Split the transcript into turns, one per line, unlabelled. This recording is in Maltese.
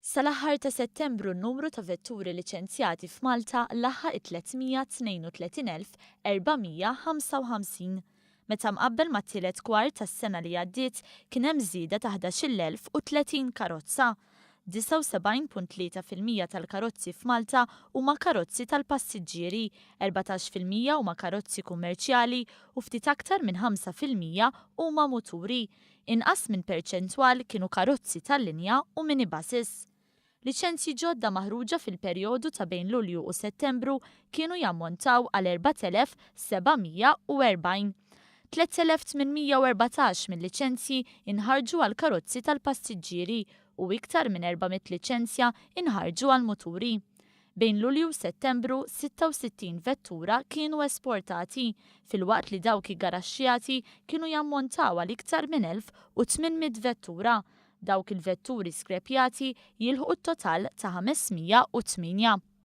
Sal-aħħar ta' Settembru n-numru ta' vetturi liċenzjati f'Malta laħħaq 332,455. Meta mqabbel mat-tielet kwart tas-sena li għaddiet kien hemm żieda ta' 11,030 karozza. 79.3% tal-karozzi f'Malta huma karozzi tal-passiġġieri, 14% huma karozzi kummerċjali u ftit aktar minn 5% huma muturi. Inqas minn perċentwal kienu karozzi tal-linja u minibuses. Liċenzji ġodda maħruġa fil-perjodu ta' bejn Lulju u Settembru kienu jammontaw għal 4,740. 3,814 mill-liċenzji inħarġu għal karozzi tal-passiġġieri u iktar minn 400 liċenzja inħarġu għal muturi. Bejn Lulju u Settembru 66 vettura kienu esportati, filwaqt li dawk igaraxxjati kienu jammontaw għal iktar minn 1,800 vettura. Dawk il-vetturi skrepjati jilħu t-total ta' 508.